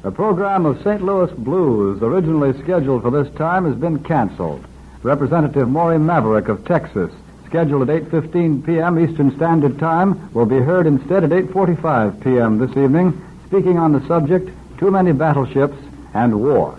The program of St. Louis Blues, originally scheduled for this time, has been canceled. Representative Maury Maverick of Texas, scheduled at 8:15 p.m. Eastern Standard Time, will be heard instead at 8:45 p.m. this evening, speaking on the subject, Too Many Battleships and War.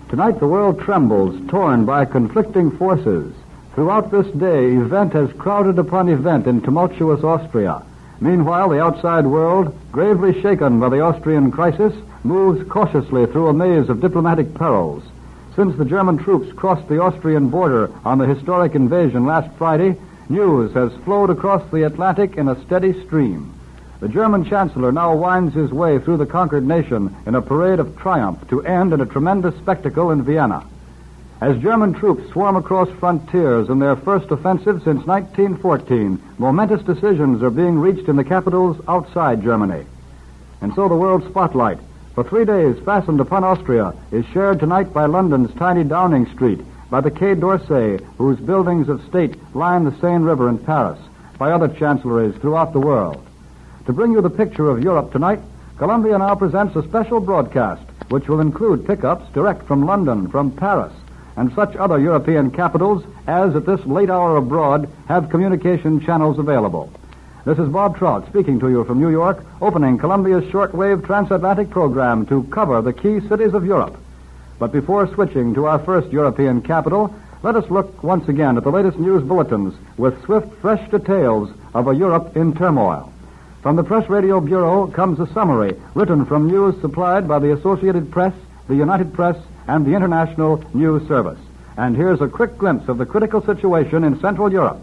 Tonight the world trembles, torn by conflicting forces. Throughout this day, event has crowded upon event in tumultuous Austria. Meanwhile, the outside world, gravely shaken by the Austrian crisis, moves cautiously through a maze of diplomatic perils. Since the German troops crossed the Austrian border on the historic invasion last Friday, news has flowed across the Atlantic in a steady stream. The German Chancellor now winds his way through the conquered nation in a parade of triumph to end in a tremendous spectacle in Vienna. As German troops swarm across frontiers in their first offensive since 1914, momentous decisions are being reached in the capitals outside Germany. And so the world spotlight, for 3 days fastened upon Austria, is shared tonight by London's tiny Downing Street, by the Quai d'Orsay, whose buildings of state line the Seine River in Paris, by other chancelleries throughout the world. To bring you the picture of Europe tonight, Columbia now presents a special broadcast, which will include pickups direct from London, from Paris, and such other European capitals as at this late hour abroad have communication channels available. This is Bob Trout speaking to you from New York, opening Columbia's shortwave transatlantic program to cover the key cities of Europe. But before switching to our first European capital, let us look once again at the latest news bulletins with swift, fresh details of a Europe in turmoil. From the Press Radio Bureau comes a summary written from news supplied by the Associated Press, the United Press, and the International News Service. And here's a quick glimpse of the critical situation in Central Europe.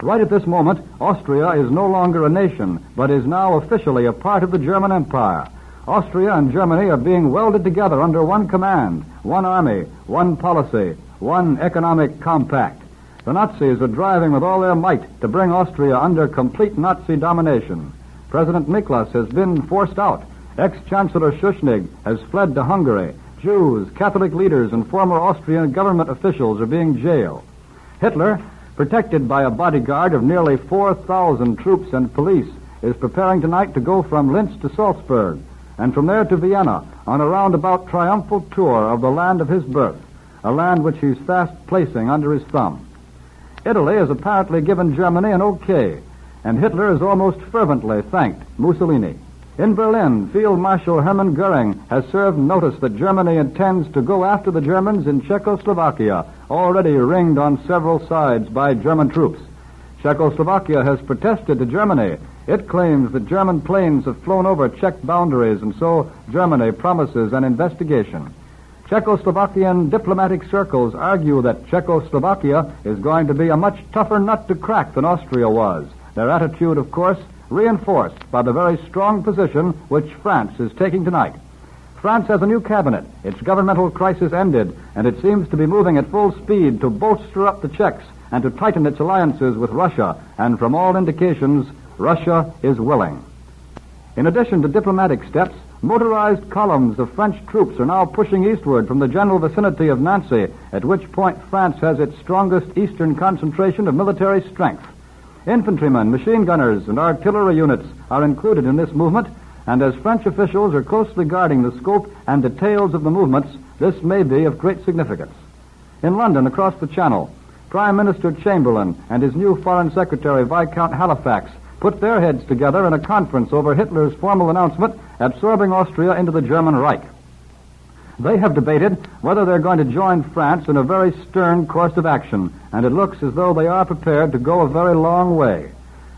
Right at this moment, Austria is no longer a nation, but is now officially a part of the German Empire. Austria and Germany are being welded together under one command, one army, one policy, one economic compact. The Nazis are driving with all their might to bring Austria under complete Nazi domination. President Miklas has been forced out. Ex-Chancellor Schuschnigg has fled to Hungary. Jews, Catholic leaders, and former Austrian government officials are being jailed. Hitler, protected by a bodyguard of nearly 4,000 troops and police, is preparing tonight to go from Linz to Salzburg, and from there to Vienna on a roundabout triumphal tour of the land of his birth, a land which he's fast placing under his thumb. Italy has apparently given Germany an okay, and Hitler has almost fervently thanked Mussolini. In Berlin, Field Marshal Hermann Goering has served notice that Germany intends to go after the Germans in Czechoslovakia, already ringed on several sides by German troops. Czechoslovakia has protested to Germany. It claims that German planes have flown over Czech boundaries, and so Germany promises an investigation. Czechoslovakian diplomatic circles argue that Czechoslovakia is going to be a much tougher nut to crack than Austria was. Their attitude, of course, reinforced by the very strong position which France is taking tonight. France has a new cabinet. Its governmental crisis ended, and it seems to be moving at full speed to bolster up the Czechs and to tighten its alliances with Russia, and from all indications, Russia is willing. In addition to diplomatic steps, motorized columns of French troops are now pushing eastward from the general vicinity of Nancy, at which point France has its strongest eastern concentration of military strength. Infantrymen, machine gunners, and artillery units are included in this movement, and as French officials are closely guarding the scope and details of the movements, this may be of great significance. In London, across the Channel, Prime Minister Chamberlain and his new Foreign Secretary, Viscount Halifax, put their heads together in a conference over Hitler's formal announcement absorbing Austria into the German Reich. They have debated whether they're going to join France in a very stern course of action, and it looks as though they are prepared to go a very long way.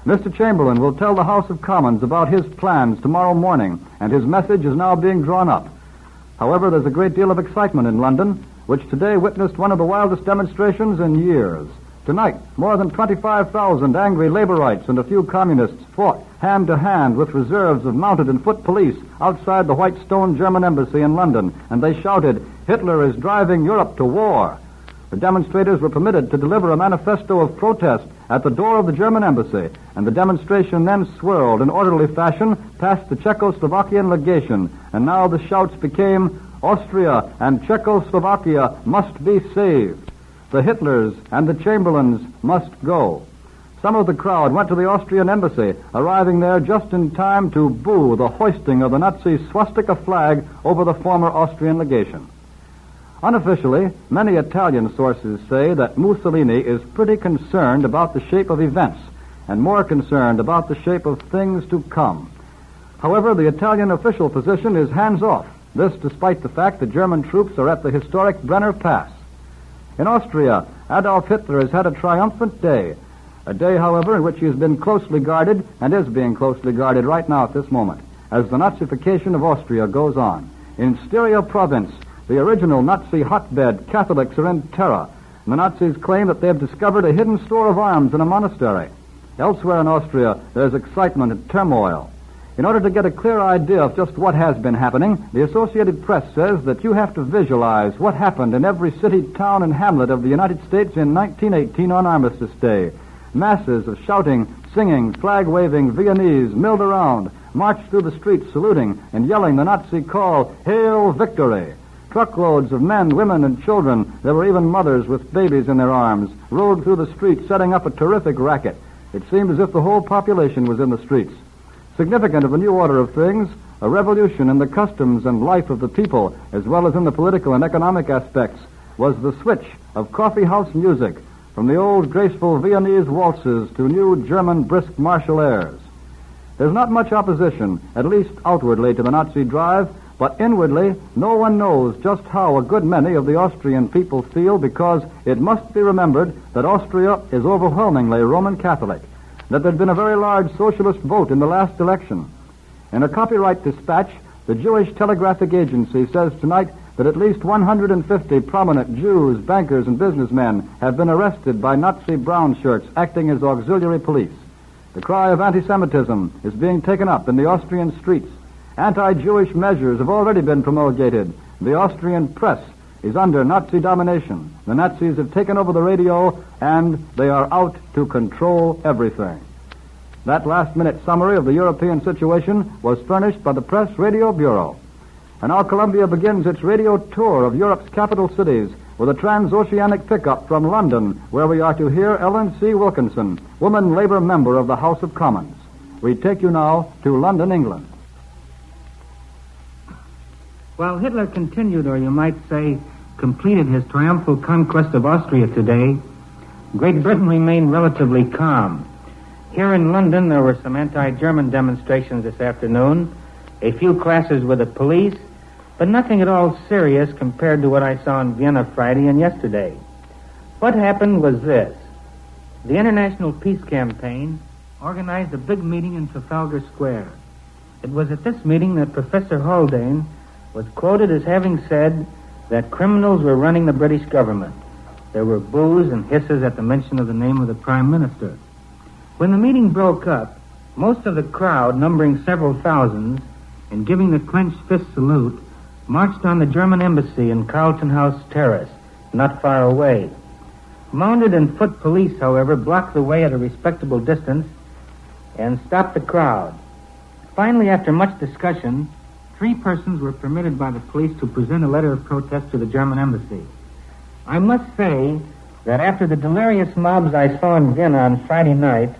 Mr. Chamberlain will tell the House of Commons about his plans tomorrow morning, and his message is now being drawn up. However, there's a great deal of excitement in London, which today witnessed one of the wildest demonstrations in years. Tonight, more than 25,000 angry laborites and a few communists fought hand-to-hand with reserves of mounted and foot police outside the white stone German embassy in London, and they shouted, "Hitler is driving Europe to war." The demonstrators were permitted to deliver a manifesto of protest at the door of the German embassy, and the demonstration then swirled in orderly fashion past the Czechoslovakian legation, and now the shouts became, "Austria and Czechoslovakia must be saved. The Hitlers and the Chamberlains must go." Some of the crowd went to the Austrian embassy, arriving there just in time to boo the hoisting of the Nazi swastika flag over the former Austrian legation. Unofficially, many Italian sources say that Mussolini is pretty concerned about the shape of events and more concerned about the shape of things to come. However, the Italian official position is hands-off, this despite the fact that German troops are at the historic Brenner Pass. In Austria, Adolf Hitler has had a triumphant day, a day, however, in which he has been closely guarded and is being closely guarded right now at this moment, as the Nazification of Austria goes on. In Styria province, the original Nazi hotbed, Catholics are in terror. The Nazis claim that they have discovered a hidden store of arms in a monastery. Elsewhere in Austria, there's excitement and turmoil. In order to get a clear idea of just what has been happening, the Associated Press says that you have to visualize what happened in every city, town, and hamlet of the United States in 1918 on Armistice Day. Masses of shouting, singing, flag-waving Viennese milled around, marched through the streets saluting and yelling the Nazi call, "Hail Victory!" Truckloads of men, women, and children, there were even mothers with babies in their arms, rode through the streets setting up a terrific racket. It seemed as if the whole population was in the streets. Significant of a new order of things, a revolution in the customs and life of the people, as well as in the political and economic aspects, was the switch of coffee house music from the old graceful Viennese waltzes to new German brisk martial airs. There's not much opposition, at least outwardly, to the Nazi drive, but inwardly, no one knows just how a good many of the Austrian people feel, because it must be remembered that Austria is overwhelmingly Roman Catholic, that there'd been a very large socialist vote in the last election. In a copyright dispatch, the Jewish Telegraphic Agency says tonight that at least 150 prominent Jews, bankers, and businessmen have been arrested by Nazi brown shirts acting as auxiliary police. The cry of anti-Semitism is being taken up in the Austrian streets. Anti-Jewish measures have already been promulgated. The Austrian press is under Nazi domination. The Nazis have taken over the radio, and they are out to control everything. That last-minute summary of the European situation was furnished by the Press Radio Bureau. And now Columbia begins its radio tour of Europe's capital cities with a transoceanic pickup from London, where we are to hear Ellen C. Wilkinson, woman labor member of the House of Commons. We take you now to London, England. While Hitler continued, or you might say, completed his triumphal conquest of Austria today, Great Britain remained relatively calm. Here in London, there were some anti-German demonstrations this afternoon, a few clashes with the police, but nothing at all serious compared to what I saw in Vienna Friday and yesterday. What happened was this. The International Peace Campaign organized a big meeting in Trafalgar Square. It was at this meeting that Professor Haldane was quoted as having said that criminals were running the British government. There were boos and hisses at the mention of the name of the Prime Minister. When the meeting broke up, most of the crowd, numbering several thousands, and giving the clenched fist salute, marched on the German embassy in Carlton House Terrace, not far away. Mounted and foot police, however, blocked the way at a respectable distance and stopped the crowd. Finally, after much discussion, 3 persons were permitted by the police to present a letter of protest to the German embassy. I must say that after the delirious mobs I saw in Vienna on Friday night,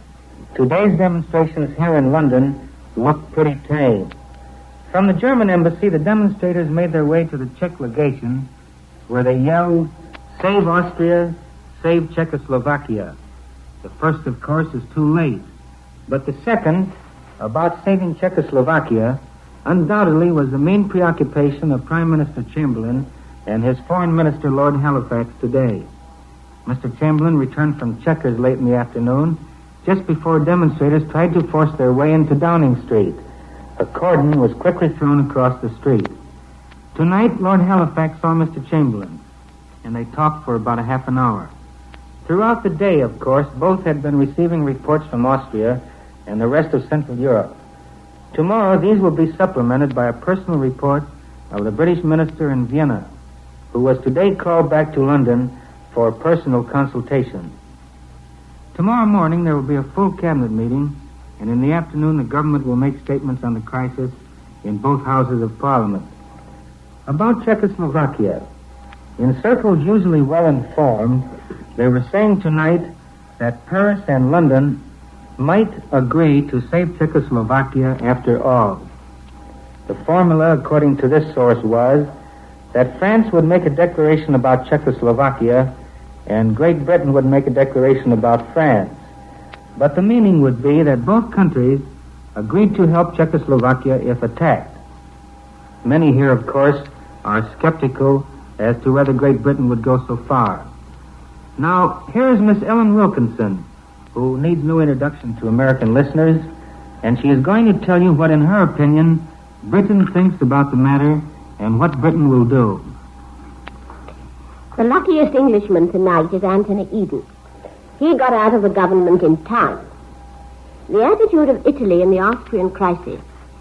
today's demonstrations here in London look pretty tame. From the German embassy, the demonstrators made their way to the Czech legation, where they yelled, "Save Austria, save Czechoslovakia." The first, of course, is too late. But the second, about saving Czechoslovakia, undoubtedly was the main preoccupation of Prime Minister Chamberlain and his Foreign Minister Lord Halifax today. Mr. Chamberlain returned from Chequers late in the afternoon, just before demonstrators tried to force their way into Downing Street. A cordon was quickly thrown across the street. Tonight, Lord Halifax saw Mr. Chamberlain, and they talked for about a half an hour. Throughout the day, of course, both had been receiving reports from Austria and the rest of Central Europe. Tomorrow, these will be supplemented by a personal report of the British minister in Vienna, who was today called back to London for personal consultation. Tomorrow morning, there will be a full cabinet meeting, and in the afternoon, the government will make statements on the crisis in both houses of Parliament. About Czechoslovakia, in circles usually well informed, they were saying tonight that Paris and London might agree to save Czechoslovakia after all. The formula, according to this source, was that France would make a declaration about Czechoslovakia and Great Britain would make a declaration about France. But the meaning would be that both countries agreed to help Czechoslovakia if attacked. Many here, of course, are skeptical as to whether Great Britain would go so far. Now, here is Miss Ellen Wilkinson, who needs no introduction to American listeners, and she is going to tell you what, in her opinion, Britain thinks about the matter and what Britain will do. The luckiest Englishman tonight is Anthony Eden. He got out of the government in time. The attitude of Italy in the Austrian crisis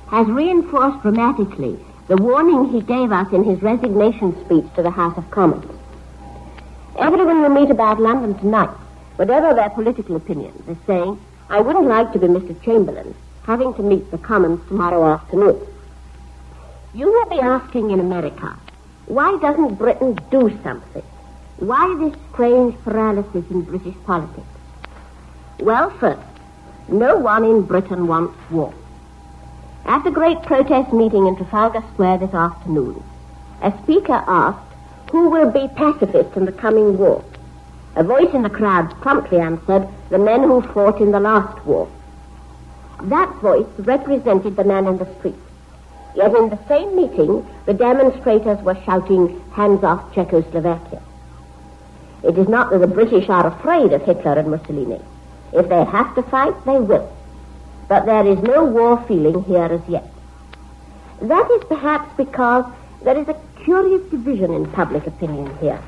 has reinforced dramatically the warning he gave us in his resignation speech to the House of Commons. Everyone you meet about London tonight, whatever their political opinions, is saying, I wouldn't like to be Mr. Chamberlain, having to meet the Commons tomorrow afternoon. You will be asking in America, why doesn't Britain do something? Why this strange paralysis in British politics? Well, first, no one in Britain wants war. At the great protest meeting in Trafalgar Square this afternoon, a speaker asked, who will be pacifists in the coming war? A voice in the crowd promptly answered, the men who fought in the last war. That voice represented the man in the street. Yet in the same meeting, the demonstrators were shouting, hands off Czechoslovakia. It is not that the British are afraid of Hitler and Mussolini. If they have to fight, they will. But there is no war feeling here as yet. That is perhaps because there is a curious division in public opinion here.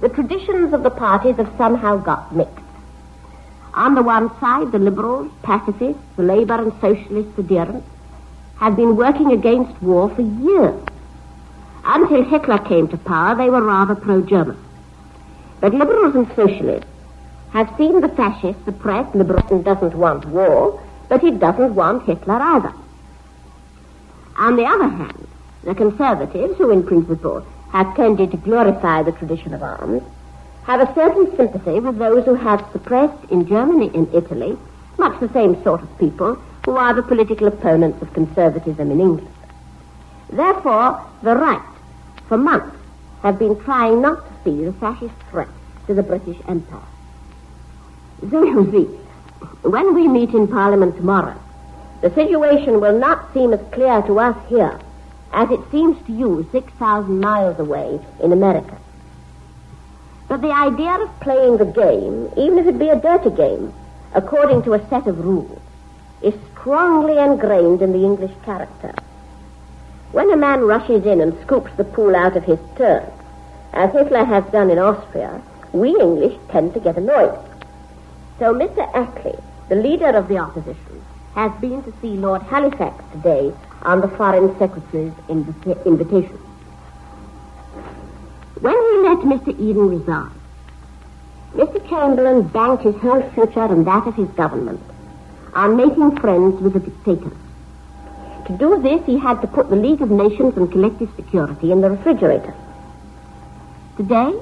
The traditions of the parties have somehow got mixed. On the one side, the liberals, pacifists, the Labour and Socialist adherents have been working against war for years. Until Hitler came to power, they were rather pro-German. But liberals and socialists have seen the fascists suppress. Britain doesn't want war, but it doesn't want Hitler either. On the other hand, the conservatives, who in principle have tended to glorify the tradition of arms, have a certain sympathy with those who have suppressed in Germany and Italy much the same sort of people who are the political opponents of conservatism in England. Therefore, the right, for months, have been trying not to see the fascist threat to the British Empire. So you see, when we meet in Parliament tomorrow, the situation will not seem as clear to us here as it seems to you 6,000 miles away in America. But the idea of playing the game, even if it be a dirty game, according to a set of rules, is strongly ingrained in the English character. When a man rushes in and scoops the pool out of his turn, as Hitler has done in Austria, we English tend to get annoyed. So Mr. Attlee, the leader of the opposition, has been to see Lord Halifax today on the Foreign Secretary's invitation. When he let Mr. Eden resign, Mr. Chamberlain banked his whole future and that of his government on making friends with the dictators. To do this, he had to put the League of Nations and collective security in the refrigerator. Today,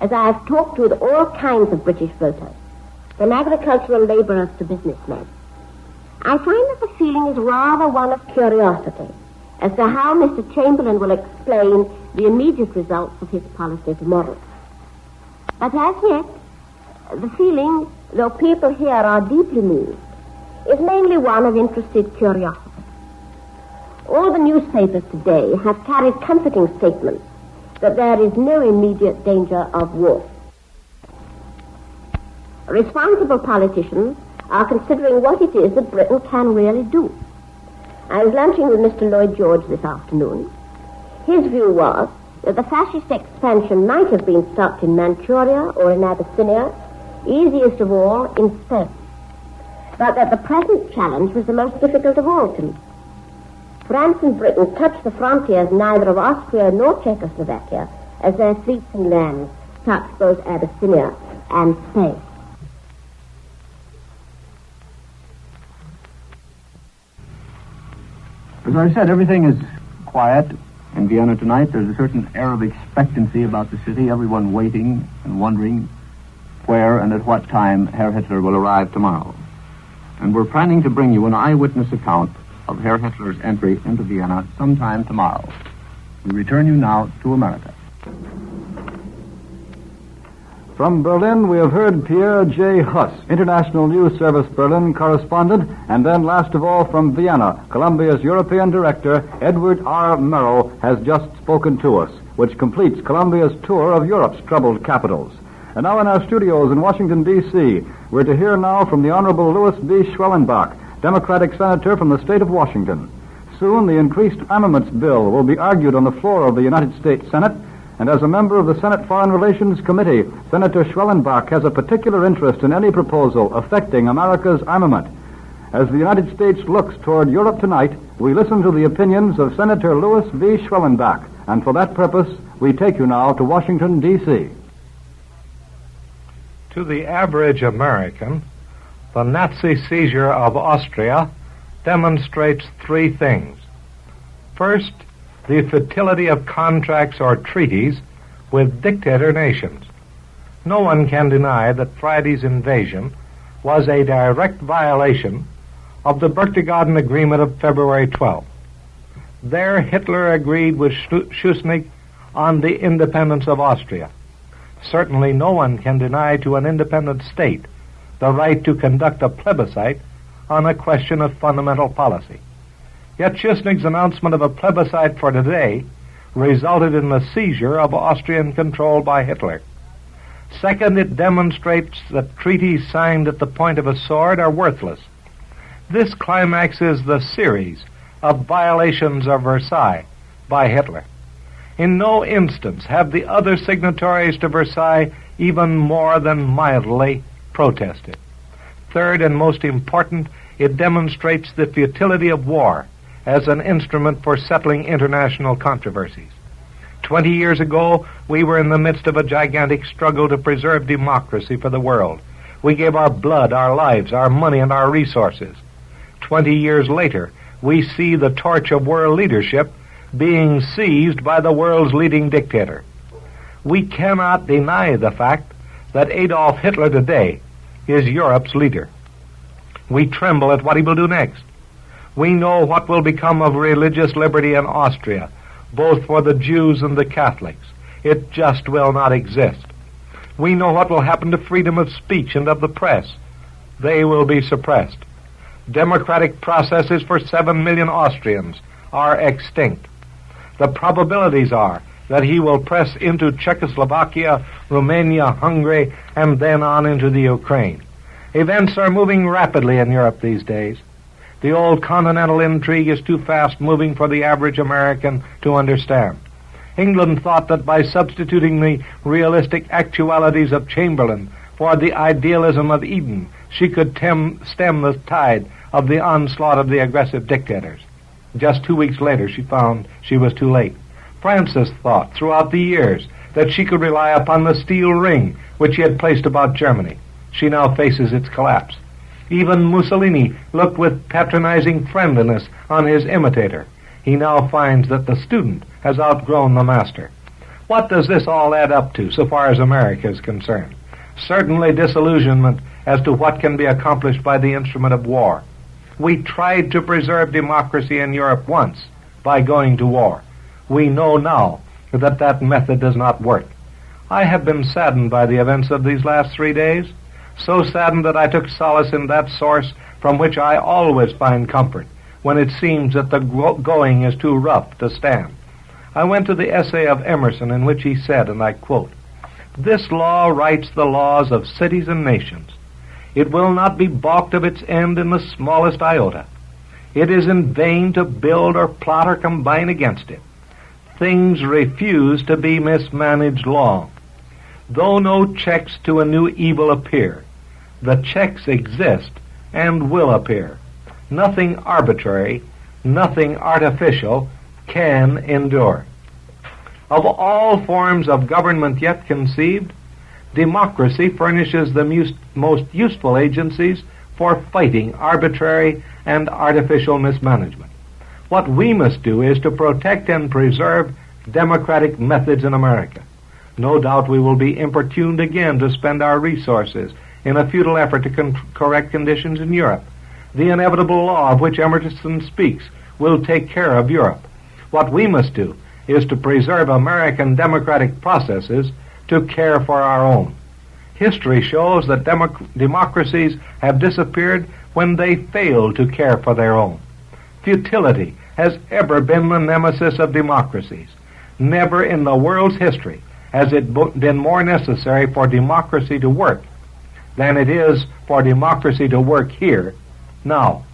as I have talked with all kinds of British voters, from agricultural labourers to businessmen, I find that the feeling is rather one of curiosity as to how Mr. Chamberlain will explain the immediate results of his policy tomorrow. But as yet, the feeling, though people here are deeply moved, is mainly one of interested curiosity. All the newspapers today have carried comforting statements that there is no immediate danger of war. Responsible politicians are considering what it is that Britain can really do. I was lunching with Mr. Lloyd George this afternoon. His view was that the fascist expansion might have been stopped in Manchuria or in Abyssinia, easiest of all in Spain, but that the present challenge was the most difficult of all to meet. France and Britain touch the frontiers neither of Austria nor Czechoslovakia, as their fleets and lands touch both Abyssinia and Spain. As I said, everything is quiet in Vienna tonight. There's a certain air of expectancy about the city, everyone waiting and wondering where and at what time Herr Hitler will arrive tomorrow. and we're planning to bring you an eyewitness account of Herr Hitler's entry into Vienna sometime tomorrow. We return you now to America. From Berlin, we have heard Pierre J. Huss, International News Service Berlin correspondent, and then last of all from Vienna, Columbia's European Director, Edward R. Murrow, has just spoken to us, which completes Columbia's tour of Europe's troubled capitals. And now in our studios in Washington, D.C., we're to hear now from the Honorable Louis B. Schwellenbach, Democratic Senator from the state of Washington. Soon, the increased armaments bill will be argued on the floor of the United States Senate, and as a member of the Senate Foreign Relations Committee, Senator Schwellenbach has a particular interest in any proposal affecting America's armament. As the United States looks toward Europe tonight, we listen to the opinions of Senator Louis B. Schwellenbach, and for that purpose, we take you now to Washington, D.C. To the average American, the Nazi seizure of Austria demonstrates three things. First, the futility of contracts or treaties with dictator nations. No one can deny that Friday's invasion was a direct violation of the Berchtesgaden Agreement of February 12th. There, Hitler agreed with Schuschnigg on the independence of Austria. Certainly no one can deny to an independent state the right to conduct a plebiscite on a question of fundamental policy. Yet Schuschnigg's announcement of a plebiscite for today resulted in the seizure of Austrian control by Hitler. Second, it demonstrates that treaties signed at the point of a sword are worthless. This climaxes the series of violations of Versailles by Hitler. In no instance have the other signatories to Versailles even more than mildly protested. Third, and most important, it demonstrates the futility of war as an instrument for settling international controversies. 20 years ago, we were in the midst of a gigantic struggle to preserve democracy for the world. We gave our blood, our lives, our money, and our resources. 20 years later, we see the torch of world leadership being seized by the world's leading dictator. We cannot deny the fact that Adolf Hitler today is Europe's leader. We tremble at what he will do next. We know what will become of religious liberty in Austria, both for the Jews and the Catholics. It just will not exist. We know what will happen to freedom of speech and of the press. They will be suppressed. Democratic processes for 7 million Austrians are extinct. The probabilities are that he will press into Czechoslovakia, Romania, Hungary, and then on into the Ukraine. Events are moving rapidly in Europe these days. The old continental intrigue is too fast-moving for the average American to understand. England thought that by substituting the realistic actualities of Chamberlain for the idealism of Eden, she could stem the tide of the onslaught of the aggressive dictators. Just 2 weeks later, she found she was too late. Francis thought throughout the years that she could rely upon the steel ring which he had placed about Germany. She now faces its collapse. Even Mussolini looked with patronizing friendliness on his imitator. He now finds that the student has outgrown the master. What does this all add up to, so far as America is concerned? Certainly disillusionment as to what can be accomplished by the instrument of war. We tried to preserve democracy in Europe once by going to war. We know now that that method does not work. I have been saddened by the events of these last 3 days, so saddened that I took solace in that source from which I always find comfort when it seems that the going is too rough to stand. I went to the essay of Emerson in which he said, and I quote, "This law writes the laws of cities and nations. It will not be balked of its end in the smallest iota. It is in vain to build or plot or combine against it. Things refuse to be mismanaged long. Though no checks to a new evil appear, the checks exist and will appear. Nothing arbitrary, nothing artificial can endure." Of all forms of government yet conceived, democracy furnishes the most useful agencies for fighting arbitrary and artificial mismanagement. What we must do is to protect and preserve democratic methods in America. No doubt we will be importuned again to spend our resources in a futile effort to correct conditions in Europe. The inevitable law of which Emerson speaks will take care of Europe. What we must do is to preserve American democratic processes to care for our own. History shows that democracies have disappeared when they fail to care for their own. Futility has ever been the nemesis of democracies. Never in the world's history has it been more necessary for democracy to work than it is for democracy to work here now.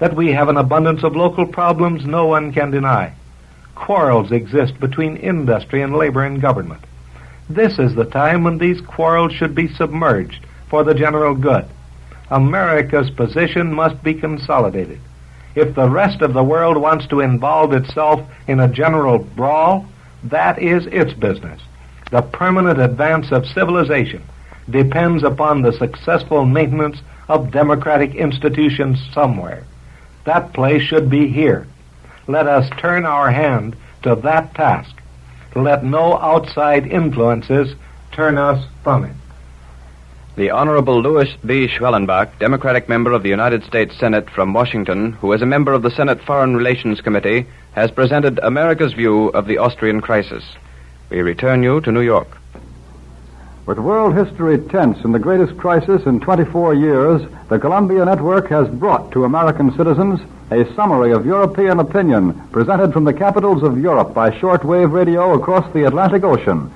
That we have an abundance of local problems, no one can deny. Quarrels exist between industry and labor and government. This is the time when these quarrels should be submerged for the general good. America's position must be consolidated. If the rest of the world wants to involve itself in a general brawl, that is its business. The permanent advance of civilization depends upon the successful maintenance of democratic institutions somewhere. That place should be here. Let us turn our hand to that task. Let no outside influences turn us from it. The Honorable Louis B. Schwellenbach, Democratic member of the United States Senate from Washington, who is a member of the Senate Foreign Relations Committee, has presented America's view of the Austrian crisis. We return you to New York. With world history tense in the greatest crisis in 24 years, the Columbia Network has brought to American citizens a summary of European opinion presented from the capitals of Europe by shortwave radio across the Atlantic Ocean.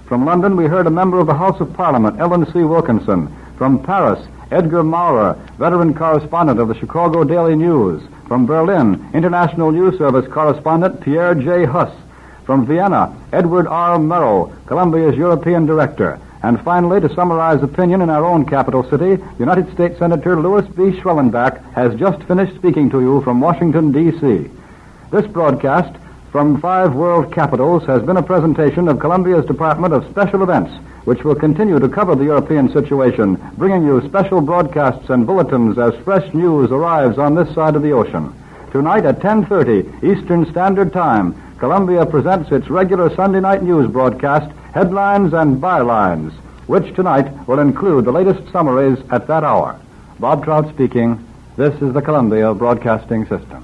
From London, we heard a member of the House of Parliament, Ellen C. Wilkinson. From Paris, Edgar Maurer, veteran correspondent of the Chicago Daily News. From Berlin, International News Service correspondent Pierre J. Huss. From Vienna, Edward R. Murrow, Columbia's European director. And finally, to summarize opinion in our own capital city, United States Senator Louis B. Schwellenbach has just finished speaking to you from Washington, D.C. This broadcast from 5 world capitals has been a presentation of Columbia's Department of Special Events, which will continue to cover the European situation, bringing you special broadcasts and bulletins as fresh news arrives on this side of the ocean. Tonight at 10:30 Eastern Standard Time, Columbia presents its regular Sunday night news broadcast, Headlines and Bylines, which tonight will include the latest summaries at that hour. Bob Trout speaking. This is the Columbia Broadcasting System.